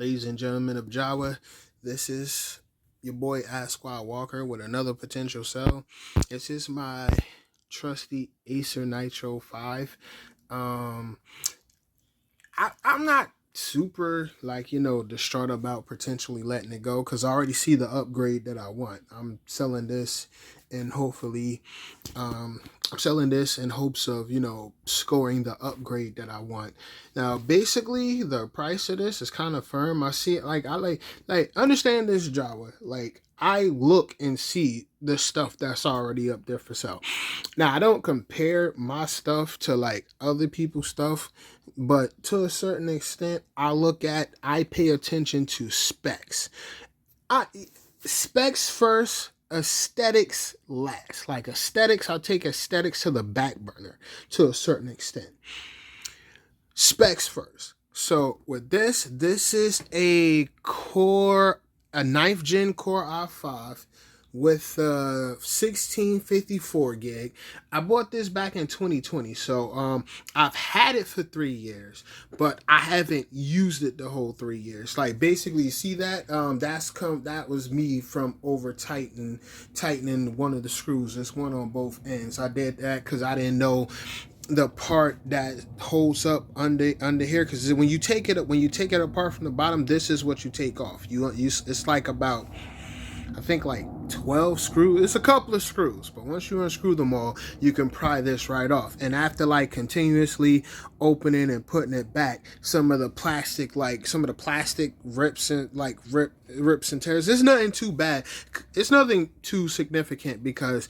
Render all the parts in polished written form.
ladies and gentlemen of Jawa. This is your boy Asquad Walker with another potential sell. This is my trusty Acer Nitro 5. Um, I'm not super distraught about potentially letting it go because I already see the upgrade that I want. I'm selling this and hopefully I'm selling this in hopes of scoring the upgrade that I want. Now basically the price of this is kind of firm. I see it like understand this, Jawa. Like I look and see the stuff that's already up there for sale. Now I don't compare my stuff to like other people's stuff, but to a certain extent I pay attention to specs. I Specs first, aesthetics last. Like aesthetics, I'll take aesthetics to the back burner to a certain extent. Specs first. So with this is a ninth gen Core i5 with 1654 gig. I bought this back in 2020, so I've had it for 3 years, but I haven't used it the whole 3 years. Like basically, you see that that was me from over tightening one of the screws. There's one on both ends. I did that because I didn't know the part that holds up under here, because when you take it apart from the bottom, this is what you take off. It's like about, I think, like 12 screws. It's a couple of screws, but once you unscrew them all, you can pry this right off. And after like continuously opening and putting it back, some of the plastic rips and tears. It's nothing too bad. It's nothing too significant because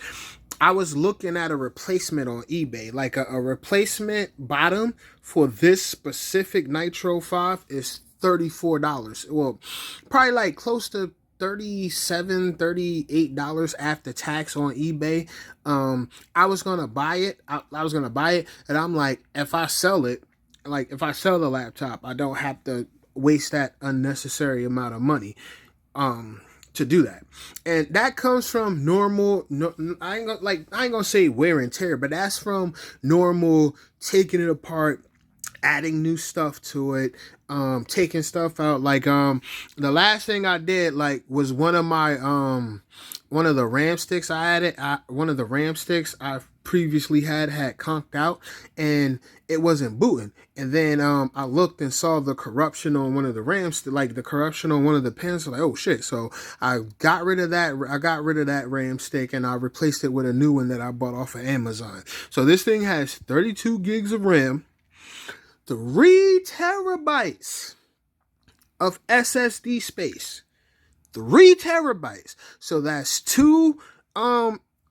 I was looking at a replacement on eBay. Like a replacement bottom for this specific Nitro 5 is $34. Well, probably like close to $38 after tax on eBay. I was gonna buy it. I was gonna buy it, and I'm like, if I sell the laptop, I don't have to waste that unnecessary amount of money to do that. And that comes from normal, no, I ain't gonna say wear and tear, but that's from normal taking it apart, adding new stuff to it, taking stuff out. Like the last thing I did was one of the RAM sticks I added. One of the RAM sticks I previously had conked out and it wasn't booting. And then I looked and saw the corruption on one of the RAMs, like the corruption on one of the pins. So like, oh shit. So I got rid of that. I got rid of that RAM stick and I replaced it with a new one that I bought off of Amazon. So this thing has 32 gigs of RAM, 3 terabytes of SSD space. 3 terabytes. So that's two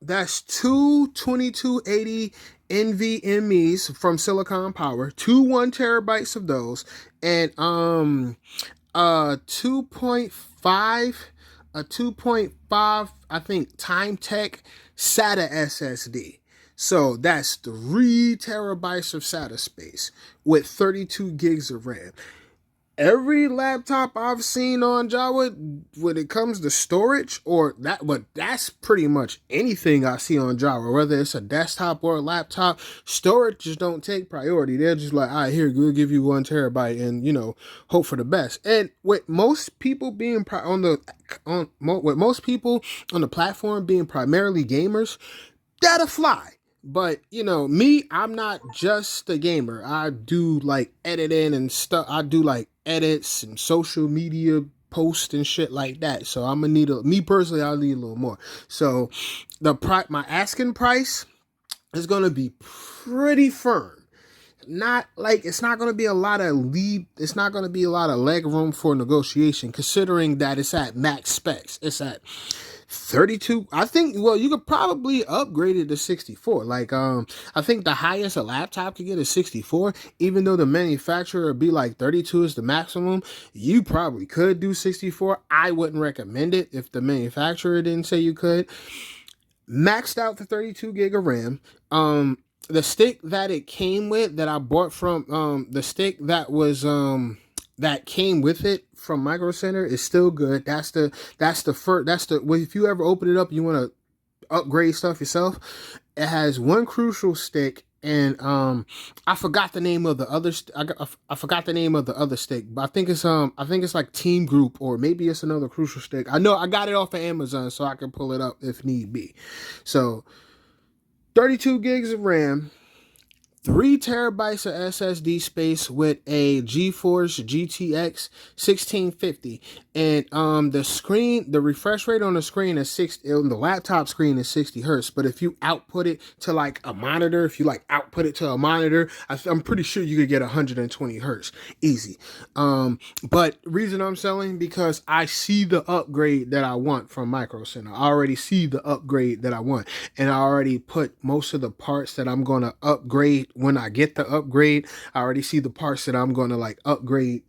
2280 NVMe's from Silicon Power, 1 terabytes of those, and 2.5 I think Time Tech SATA SSD. So that's 3 terabytes of SATA space with 32 gigs of RAM. Every laptop I've seen on Jawa, when it comes to storage, but that's pretty much anything I see on Jawa, whether it's a desktop or a laptop, storage just don't take priority. They're just like, all right, here, we'll give you 1 terabyte and, hope for the best. And with most people being with most people on the platform being primarily gamers, that'll fly. But me, I'm not just a gamer. I do like editing and stuff. I do like edits and social media posts and shit like that. So I'm gonna need me personally, I'll need a little more. So my asking price is gonna be pretty firm. It's not gonna be a lot of leg room for negotiation, considering that it's at max specs. It's at 32. I think, well, you could probably upgrade it to 64. I think the highest a laptop could get is 64, even though the manufacturer would be like 32 is the maximum. You probably could do 64. I wouldn't recommend it if the manufacturer didn't say you could. Maxed out the 32 gig of RAM. The stick that it came with, that I bought from the stick that was that came with it from Micro Center, is still good. That's the if you ever open it up, you want to upgrade stuff yourself. It has one crucial stick And I forgot the name of the other. I forgot the name of the other steak, but I think it's like Team Group, or maybe it's another Crucial steak. I know I got it off of Amazon, so I can pull it up if need be. So 32 gigs of RAM, 3 terabytes of SSD space with a GeForce GTX 1650, and the refresh rate on the screen is 60. On the laptop screen is 60 hertz, but if you output it to like a monitor, if you like output it to a monitor, I'm pretty sure you could get 120 hertz easy. But reason I'm selling, because I see the upgrade that I want from Micro Center. I already see the upgrade that I want, and I already put most of the parts that I'm going to upgrade when I get the upgrade. I already see the parts that I'm going to like upgrade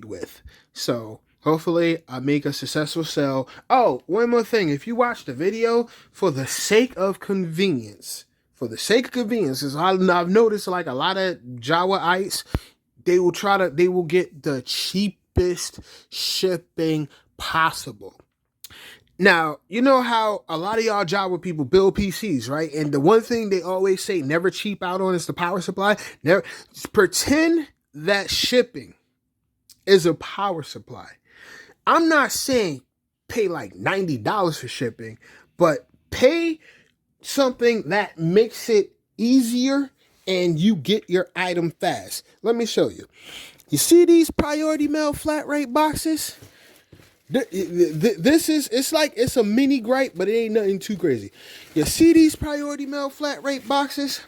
with. So hopefully I make a successful sell. Oh, one more thing. If you watch the video, for the sake of convenience, is I've noticed like a lot of Jawaites, they will get the cheapest shipping possible. Now, you know how a lot of y'all Java people build PCs, right? And the one thing they always say, never cheap out on, is the power supply. Never pretend that shipping is a power supply. I'm not saying pay like $90 for shipping, but pay something that makes it easier and you get your item fast. Let me show you. You see these priority mail flat rate boxes? This is, it's a mini gripe, but it ain't nothing too crazy. You see these priority mail flat rate boxes?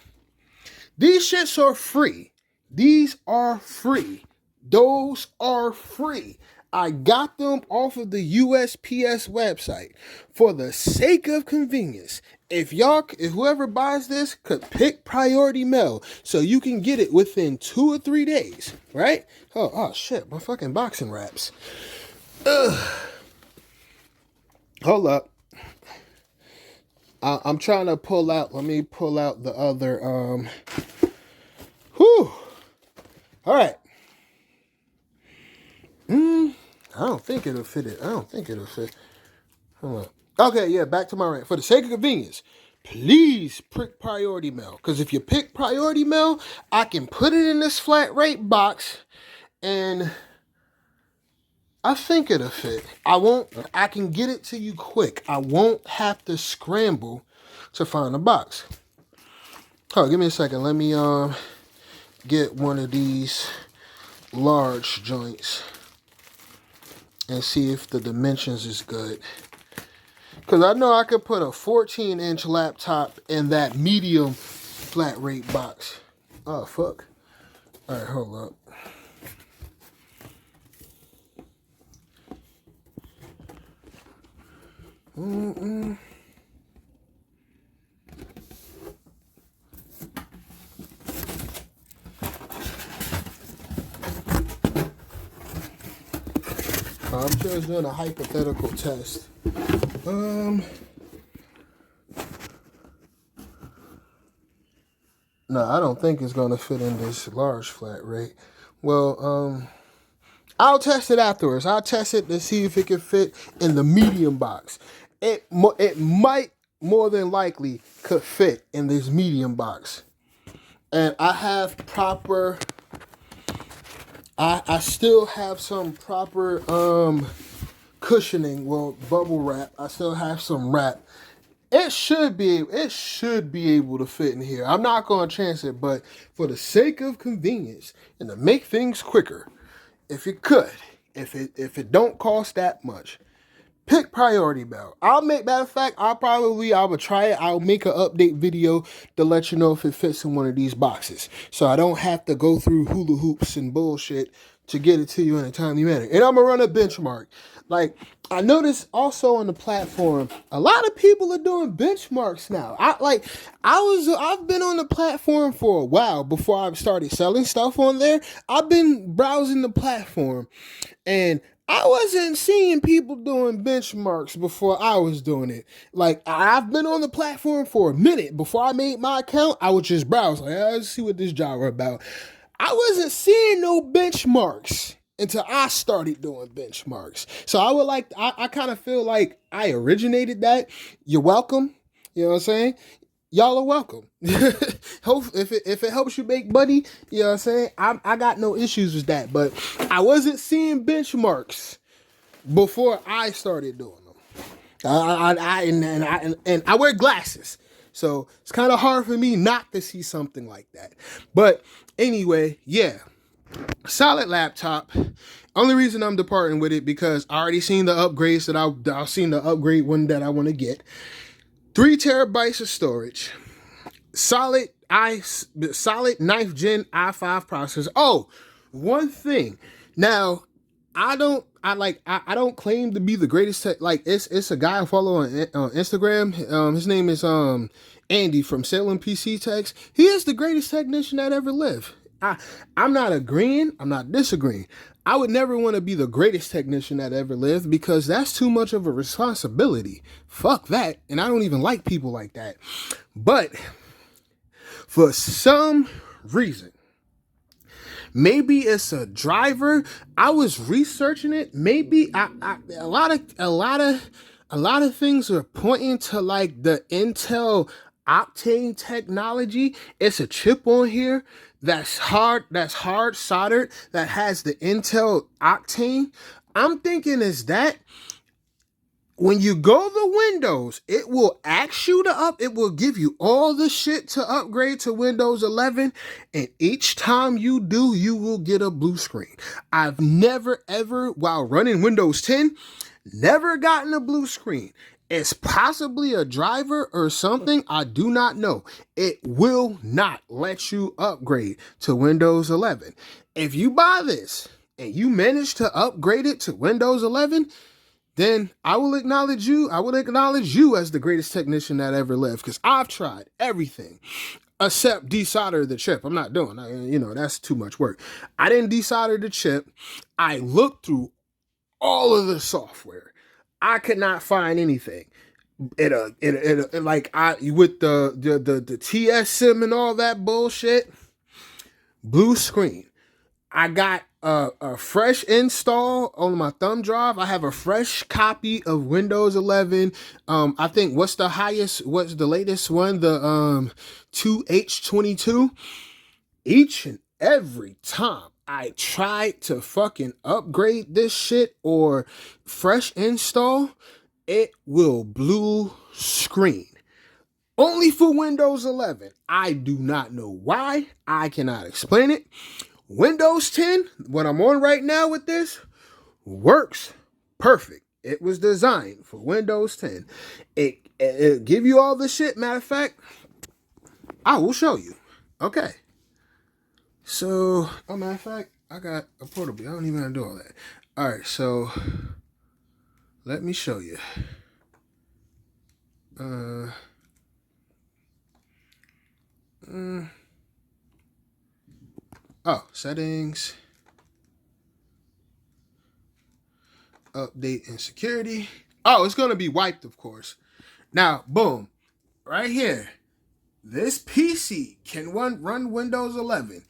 These shits are free. These are free. Those are free. I got them off of the USPS website for the sake of convenience. If whoever buys this could pick priority mail, so you can get it within 2 or 3 days, right? Oh shit, my fucking boxing wraps. Ugh. Hold up. I'm trying to pull out. Let me pull out the other. Whew. All right. I don't think it'll fit it. I don't think it'll fit. Hold on. Okay, yeah, back to my rant. For the sake of convenience, please pick priority mail. Because if you pick priority mail, I can put it in this flat rate box, and I think it'll fit. I can get it to you quick. I won't have to scramble to find a box. Hold on, give me a second. Let me get one of these large joints and see if the dimensions is good. Because I know I could put a 14-inch laptop in that medium flat rate box. Oh, fuck. All right, hold up. I'm just doing a hypothetical test. No, I don't think it's gonna fit in this large flat rate. Well, I'll test it afterwards. I'll test it to see if it can fit in the medium box. It might more than likely could fit in this medium box. And I have proper. I still have some proper cushioning, well, bubble wrap. I still have some wrap. It should be able to fit in here. I'm not going to chance it, but for the sake of convenience and to make things quicker, if it don't cost that much, pick priority mail. Matter of fact, I would try it. I'll make an update video to let you know if it fits in one of these boxes. So I don't have to go through hula hoops and bullshit to get it to you in a timely manner. And I'm going to run a benchmark. Like, I noticed also on the platform, a lot of people are doing benchmarks now. I've been on the platform for a while before I started selling stuff on there. I've been browsing the platform, and I wasn't seeing people doing benchmarks before I was doing it. Like, I've been on the platform for a minute. Before I made my account, I would just browse. Like, let's see what this Java about. I wasn't seeing no benchmarks until I started doing benchmarks. So I kind of feel like I originated that. You're welcome. You know what I'm saying? y'all are welcome. Hope if it helps you make money, you know what I'm saying? I got no issues with that, but I wasn't seeing benchmarks before I started doing them. And I wear glasses, so it's kind of hard for me not to see something like that. But anyway, yeah, solid laptop. Only reason I'm departing with it because I already seen the upgrades that I've seen the upgrade one that I want to get. 3 terabytes of storage. Solid ninth gen i5 processor. Oh, one thing. Now, I don't claim to be the greatest tech. Like it's a guy I follow on Instagram. His name is Andy from Salem PC Techs. He is the greatest technician that ever lived. I'm not agreeing. I'm not disagreeing. I would never want to be the greatest technician that ever lived because that's too much of a responsibility. Fuck that. And I don't even like people like that. But for some reason, maybe it's a driver. I was researching it. Maybe a lot of things are pointing to like the Intel Octane technology. It's a chip on here that's hard soldered that has the Intel Octane. I'm thinking is that when you go to Windows, it will ask you it will give you all the shit to upgrade to Windows 11. And each time you do, you will get a blue screen. I've never, ever, while running Windows 10, never gotten a blue screen. It's possibly a driver or something. I do not know. It will not let you upgrade to Windows 11. If you buy this and you manage to upgrade it to Windows 11, then I will acknowledge you. I will acknowledge you as the greatest technician that ever lived because I've tried everything except desolder the chip. I'm not doing that. That's too much work. I didn't desolder the chip. I looked through all of the software. I could not find anything. With the TS sim and all that bullshit. Blue screen. I got a fresh install on my thumb drive. I have a fresh copy of Windows 11. I think what's the latest one? The 2H22. Each and every time I tried to fucking upgrade this shit or fresh install, it will blue screen. Only for Windows 11. I do not know why. I cannot explain it. Windows 10, what I'm on right now with this, works perfect. It was designed for Windows 10. It give you all the shit. Matter of fact, I will show you. Okay. So, matter of fact, I got a portable. I don't even have to do all that. All right, so let me show you. Settings, update and security. Oh, it's going to be wiped, of course. Now, boom, right here. This PC can run Windows 11.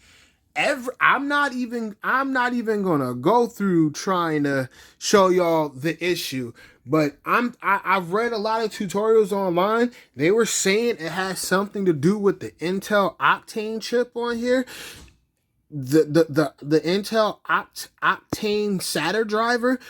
I'm not even gonna go through trying to show y'all the issue, but I've read a lot of tutorials online. They were saying it has something to do with the Intel Octane chip on here. The Intel Octane SATA driver.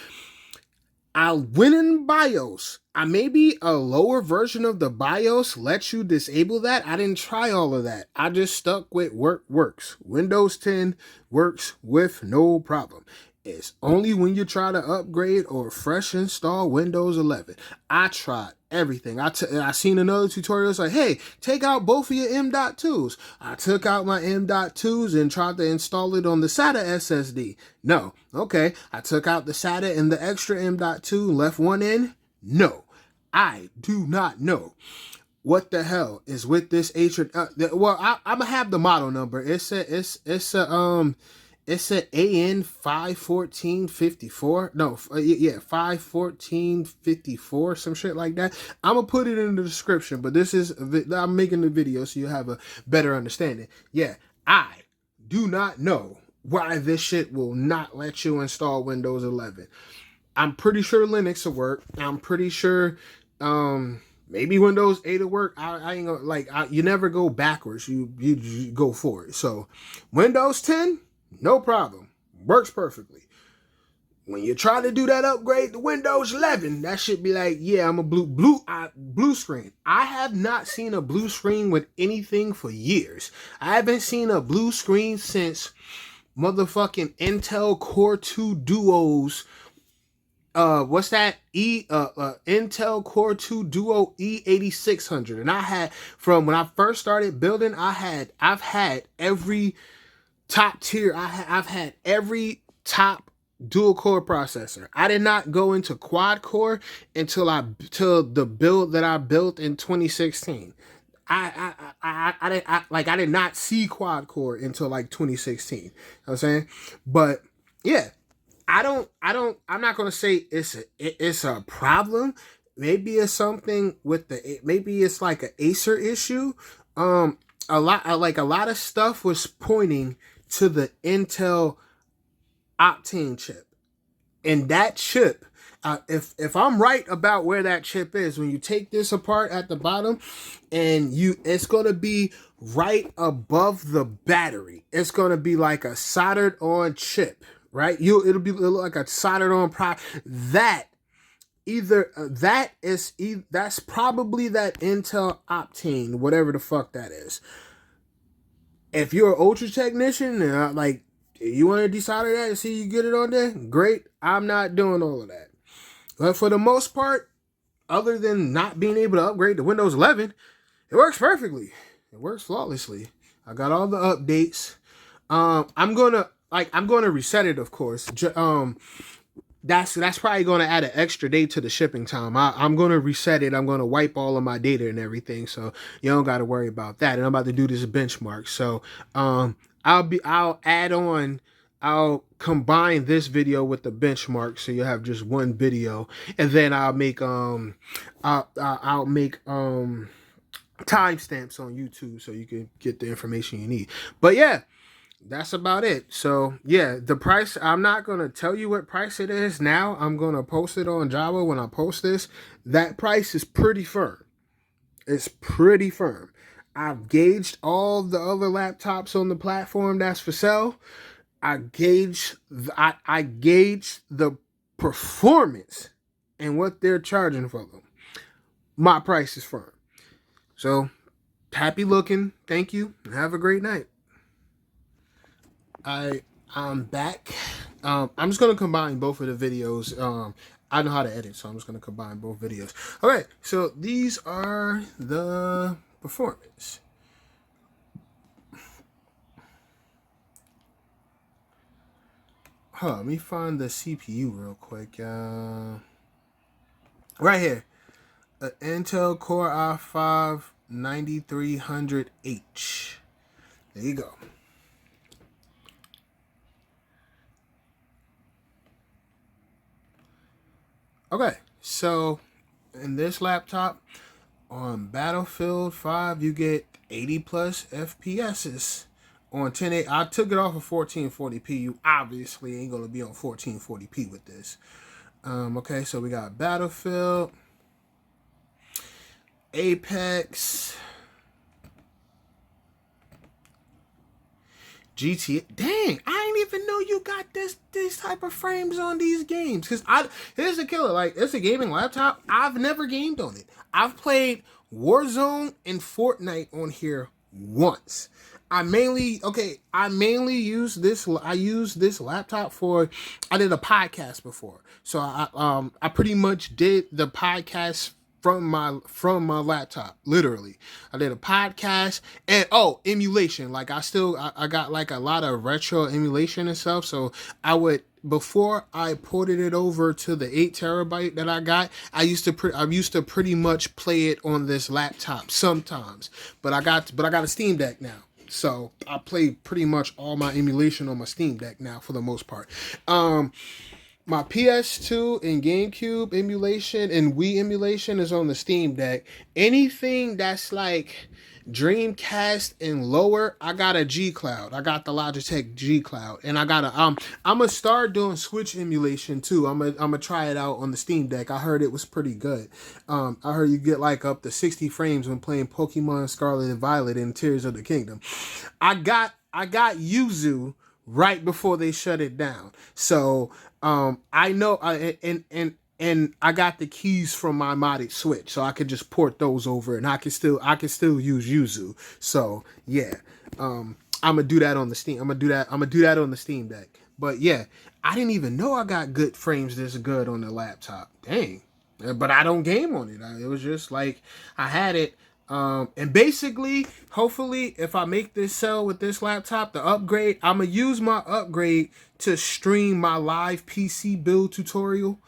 I went in BIOS. Maybe a lower version of the BIOS lets you disable that. I didn't try all of that. I just stuck with works. Windows 10 works with no problem. It's only when you try to upgrade or fresh install Windows 11. I tried everything. I seen another tutorial. It's like, hey, take out both of your M.2s. I took out my M.2s and tried to install it on the SATA SSD. No. Okay. I took out the SATA and the extra M.2, left one in. No. I do not know what the hell is with this I'm gonna have the model number. It's a AN 51454. No, 51454, some shit like that. I'm gonna put it in the description, but I'm making the video so you have a better understanding. Yeah, I do not know why this shit will not let you install Windows 11. I'm pretty sure Linux will work. I'm pretty sure Maybe Windows 8 will work. I ain't gonna you never go backwards. You go forward. So Windows 10, no problem, works perfectly. When you try to do that upgrade to Windows 11, that should be like, yeah, I'm a blue screen. I have not seen a blue screen with anything for years. I haven't seen a blue screen since motherfucking Intel Core 2 Duos. What's that? Intel Core 2 Duo E8600. And I had, from when I first started building, I've had every top tier. I've had every top dual core processor. I did not go into quad core until the build that I built in 2016. I did not see quad core until like 2016. You know what I'm saying? But yeah, I'm not gonna say it's a problem. Maybe it's something with maybe it's like an Acer issue. A lot of stuff was pointing to the Intel Octane chip, and that chip, if I'm right about where that chip is, when you take this apart at the bottom, and it's gonna be right above the battery. It's gonna be like a soldered on chip, right? It'll look like a soldered on that. That's probably that Intel Optane, whatever the fuck that is. If you're an ultra technician and you want to desolder that and see you get it on there, great. I'm not doing all of that. But for the most part, other than not being able to upgrade to Windows 11, it works perfectly. It works flawlessly. I got all the updates. I'm gonna reset it, of course. That's probably gonna add an extra day to the shipping time. I'm gonna reset it. I'm gonna wipe all of my data and everything, so you don't got to worry about that. And I'm about to do this benchmark. So I'll combine this video with the benchmark, so you'll have just one video, and then I'll make timestamps on YouTube so you can get the information you need. But yeah, that's about it. So yeah, the price, I'm not gonna tell you what price it is now. I'm gonna post it on Jawa when I post this. That price is pretty firm. It's pretty firm. I've gauged all the other laptops on the platform that's for sale. I gauge the performance and what they're charging for them. My price is firm. So happy looking. Thank you. And have a great night. I'm back. I'm just gonna combine both of the videos. I know how to edit, so I'm just gonna combine both videos. Okay, so these are the performance. Let me find the CPU real quick. Right here, Intel Core i5 9300H. There you go. Okay, so in this laptop, on Battlefield 5, you get 80 plus FPSs on 1080. I took it off of 1440p. You obviously ain't gonna be on 1440p with this. Okay, so we got Battlefield, Apex, GTA. Dang, I didn't even know you got these type of frames on these games. Cause here's the killer. Like, it's a gaming laptop. I've never gamed on it. I've played Warzone and Fortnite on here once. I mainly use this. I use this laptop for. I did a podcast before, so I pretty much did the podcast from my laptop. Literally, I did a podcast and emulation. Like I got like a lot of retro emulation and stuff. So I would, before I ported it over to the 8 terabyte that I got, I used to pretty much play it on this laptop sometimes. But I got a Steam Deck now. So I play pretty much all my emulation on my Steam Deck now for the most part. My PS2 and GameCube emulation and Wii emulation is on the Steam Deck. Anything that's like Dreamcast and lower, I got a G Cloud. I got the Logitech G Cloud, and I got a I'm gonna start doing Switch emulation too. I'm gonna try it out on the Steam Deck. I heard it was pretty good. I heard you get like up to 60 frames when playing Pokemon Scarlet and Violet and Tears of the Kingdom. I got Yuzu right before they shut it down. So I know and I got the keys from my modded Switch, so I could just port those over, and I can still use Yuzu. So yeah, I'm gonna do that on the Steam. I'm gonna do that on the Steam Deck. But yeah, I didn't even know I got good frames this good on the laptop. Dang. But I don't game on it. It was just like I had it. And basically, hopefully, if I make this sell with this laptop, the upgrade, I'm gonna use my upgrade to stream my live PC build tutorial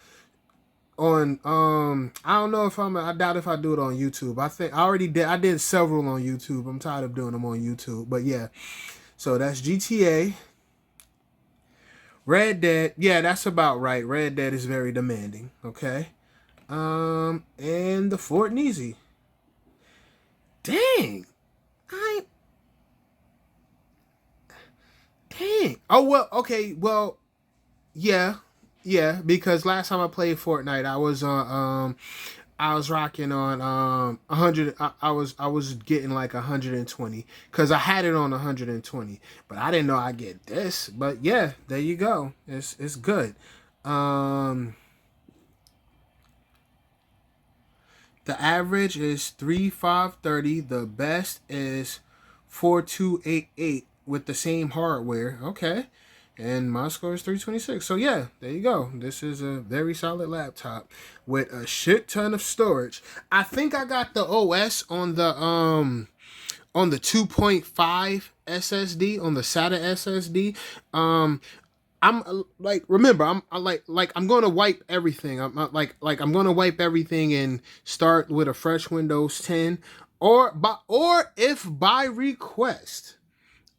on I don't know if I doubt if I do it on YouTube. I think I did several on YouTube. I'm tired of doing them on YouTube. But yeah. So that's GTA. Red Dead. Yeah, that's about right. Red Dead is very demanding. Okay. And the Fort Neasy. Dang. Dang. Oh well, okay, well, yeah. Yeah, because last time I played Fortnite, I was rocking on 100. I was getting like 120 because I had it on 120, but I didn't know I get this. But yeah, there you go. It's good. Um, the average is 3,530. The best is 4,288 with the same hardware. Okay. And my score is 326. So yeah, there you go. This is a very solid laptop with a shit ton of storage. I think I got the OS on the 2.5 SSD, on the SATA SSD. I'm like, remember, I'm going to wipe everything. I'm not like I'm going to wipe everything and start with a fresh Windows 10, or if by request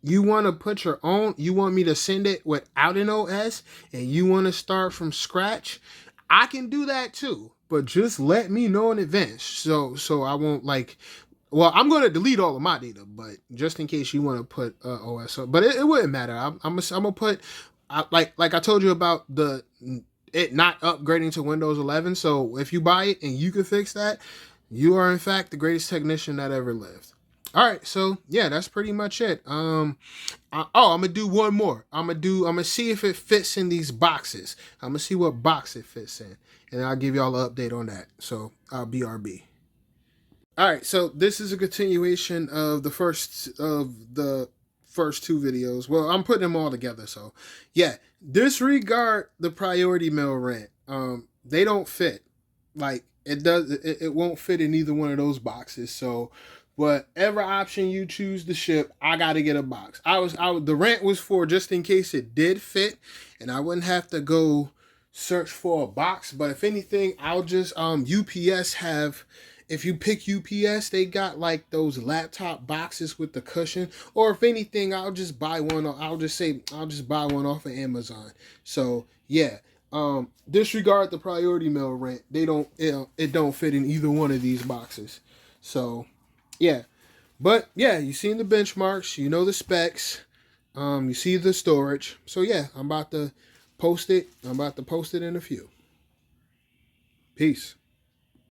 you want to put your own, you want me to send it without an OS and you want to start from scratch, I can do that too. But just let me know in advance. So I won't like, well, I'm going to delete all of my data, but just in case you want to put OS up, but it wouldn't matter. I'm going to put, like I told you about it not upgrading to Windows 11. So if you buy it and you can fix that, you are in fact the greatest technician that ever lived. All right, so yeah, that's pretty much it. I'm gonna do one more. I'm gonna see if it fits in these boxes. I'm gonna see what box it fits in, and I'll give y'all an update on that. So BRB. All right, so this is a continuation of the first two videos. Well, I'm putting them all together. So yeah, disregard the priority mail rent. They don't fit. Like it won't fit in either one of those boxes. So whatever option you choose to ship, I got to get a box. The rent was for just in case it did fit, and I wouldn't have to go search for a box. But if anything, I'll just UPS have. If you pick UPS, they got like those laptop boxes with the cushion. Or if anything, I'll just buy one. I'll just buy one off of Amazon. So yeah, disregard the priority mail rent. It don't fit in either one of these boxes. So yeah, but yeah, you seen the benchmarks. You know the specs. You see the storage. So yeah, I'm about to post it. I'm about to post it in a few. Peace.